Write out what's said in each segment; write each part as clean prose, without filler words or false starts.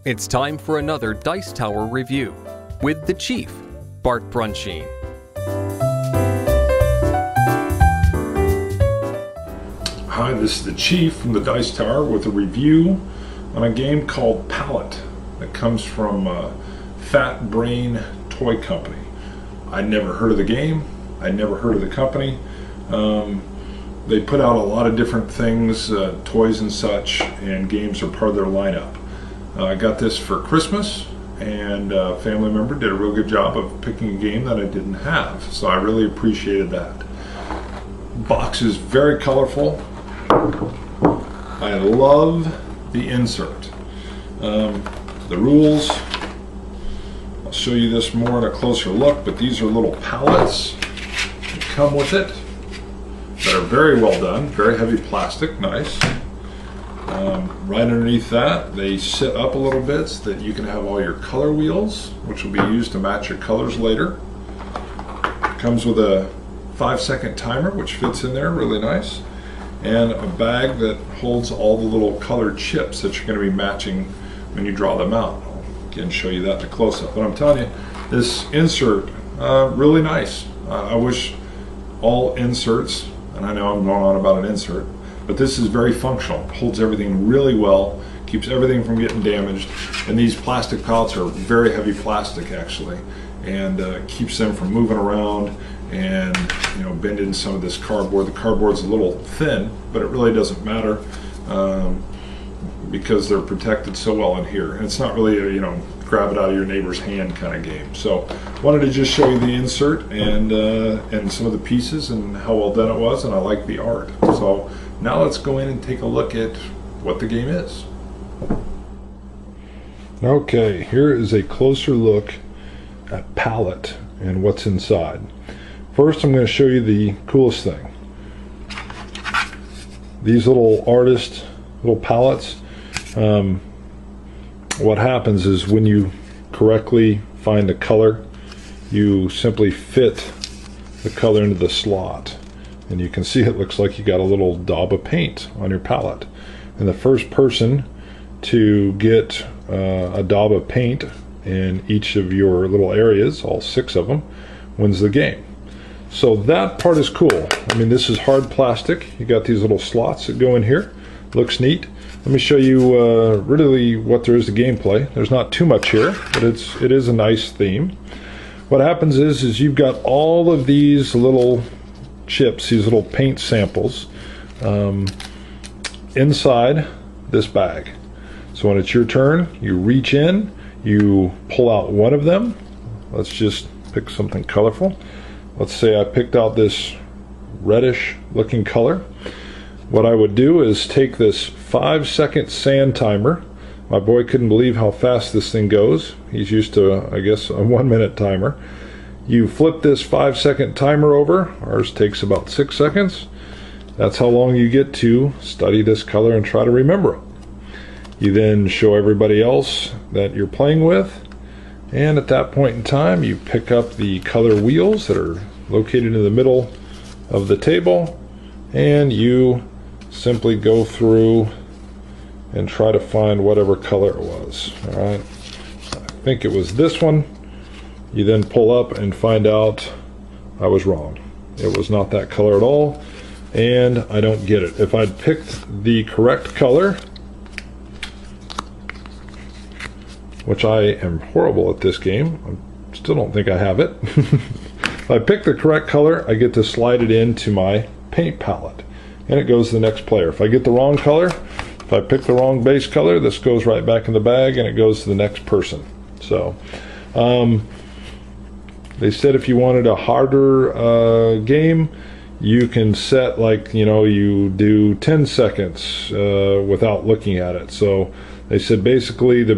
It's time for another Dice Tower review with the Chief, Bart Brunsheen. Hi, this is the Chief from the Dice Tower with a review on a game called Palette that comes from Fat Brain Toy Company. I'd never heard of the game, I'd never heard of the company. They put out a lot of different things, toys and such, and games are part of their lineup. I got this for Christmas, and a family member did a real good job of picking a game that I didn't have, so I really appreciated that. Box is very colorful. I love the insert. The rules, I'll show you this more in a closer look, but these are little palettes that come with it that are very well done, very heavy plastic, nice. Right underneath that, they sit up a little bit so that you can have all your color wheels, which will be used to match your colors later. Comes with a 5-second timer, which fits in there really nice, and a bag that holds all the little colored chips that you're going to be matching when you draw them out. I'll again show you that in a close-up. But I'm telling you, this insert, really nice. I wish all inserts, and I know I'm going on about an insert, but this is very functional. It holds everything really well, keeps everything from getting damaged, and these plastic pallets are very heavy plastic actually, and keeps them from moving around and bending some of this cardboard. The cardboard's a little thin, but it really doesn't matter because they're protected so well in here. And it's not really a grab it out of your neighbor's hand kind of game. So wanted to just show you the insert and some of the pieces and how well done it was, and I like the art. So now let's go in and take a look at what the game is. Okay, here is a closer look at Palette and what's inside. First, I'm going to show you the coolest thing. These little little palettes, what happens is when you correctly find a color, you simply fit the color into the slot. And you can see it looks like you got a little daub of paint on your palette. And the first person to get a daub of paint in each of your little areas, all 6 of them, wins the game. So that part is cool. I mean, this is hard plastic. You got these little slots that go in here. Looks neat. Let me show you really what there is to gameplay. There's not too much here, but it is a nice theme. What happens is you've got all of these little chips, these little paint samples, inside this bag. So when it's your turn, you reach in, you pull out one of them. Let's just pick something colorful. Let's say I picked out this reddish looking color. What I would do is take this 5-second sand timer. My boy couldn't believe how fast this thing goes. He's used to, I guess, a 1-minute timer. You flip this 5-second timer over. Ours takes about 6 seconds. That's how long you get to study this color and try to remember it. You then show everybody else that you're playing with, and at that point in time you pick up the color wheels that are located in the middle of the table, and you simply go through and try to find whatever color it was. Alright, I think it was this one. You then pull up and find out I was wrong. It was not that color at all, and I don't get it. If I'd picked the correct color, which I am horrible at this game, I still don't think I have it. If I pick the correct color, I get to slide it into my paint palette, and it goes to the next player. If I get the wrong color, if I pick the wrong base color, this goes right back in the bag and it goes to the next person. So they said if you wanted a harder game, you can set, like, you do 10 seconds without looking at it. So they said basically the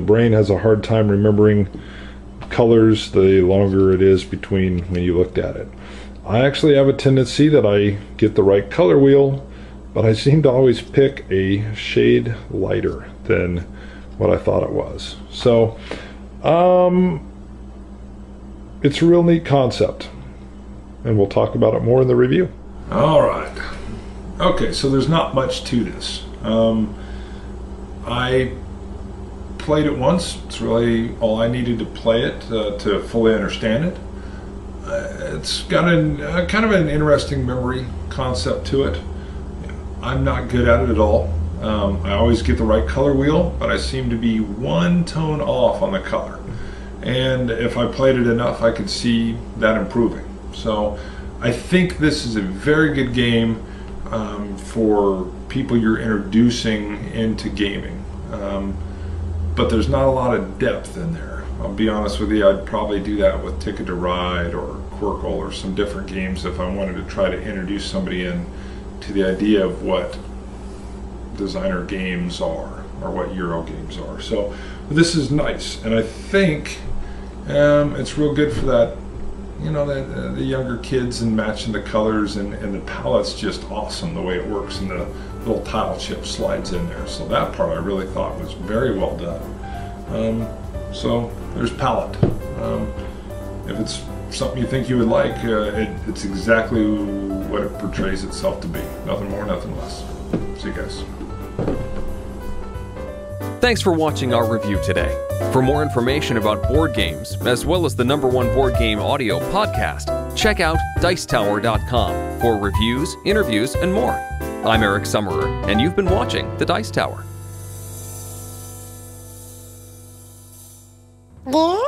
brain has a hard time remembering colors the longer it is between when you looked at it. I actually have a tendency that I get the right color wheel, but I seem to always pick a shade lighter than what I thought it was. So it's a real neat concept, and we'll talk about it more in the review. Alright, okay, so there's not much to this. I played it once. It's really all I needed to play it to fully understand it. It's got a kind of an interesting memory concept to it. I'm not good at it at all. I always get the right color wheel, but I seem to be one tone off on the color. And if I played it enough, I could see that improving. So I think this is a very good game for people you're introducing into gaming. But there's not a lot of depth in there. I'll be honest with you, I'd probably do that with Ticket to Ride or Quirkle or some different games if I wanted to try to introduce somebody in to the idea of what designer games are or what Euro games are. So this is nice, and I think it's real good for that, that the younger kids, and matching the colors, and the palette's just awesome the way it works, and the little tile chip slides in there. So that part I really thought was very well done. So there's palette. If it's something you think you would like, it's exactly what it portrays itself to be. Nothing more, nothing less. See you guys. Thanks for watching our review today. For more information about board games, as well as the #1 board game audio podcast, check out Dicetower.com for reviews, interviews, and more. I'm Eric Summerer, and you've been watching The Dice Tower. Yeah.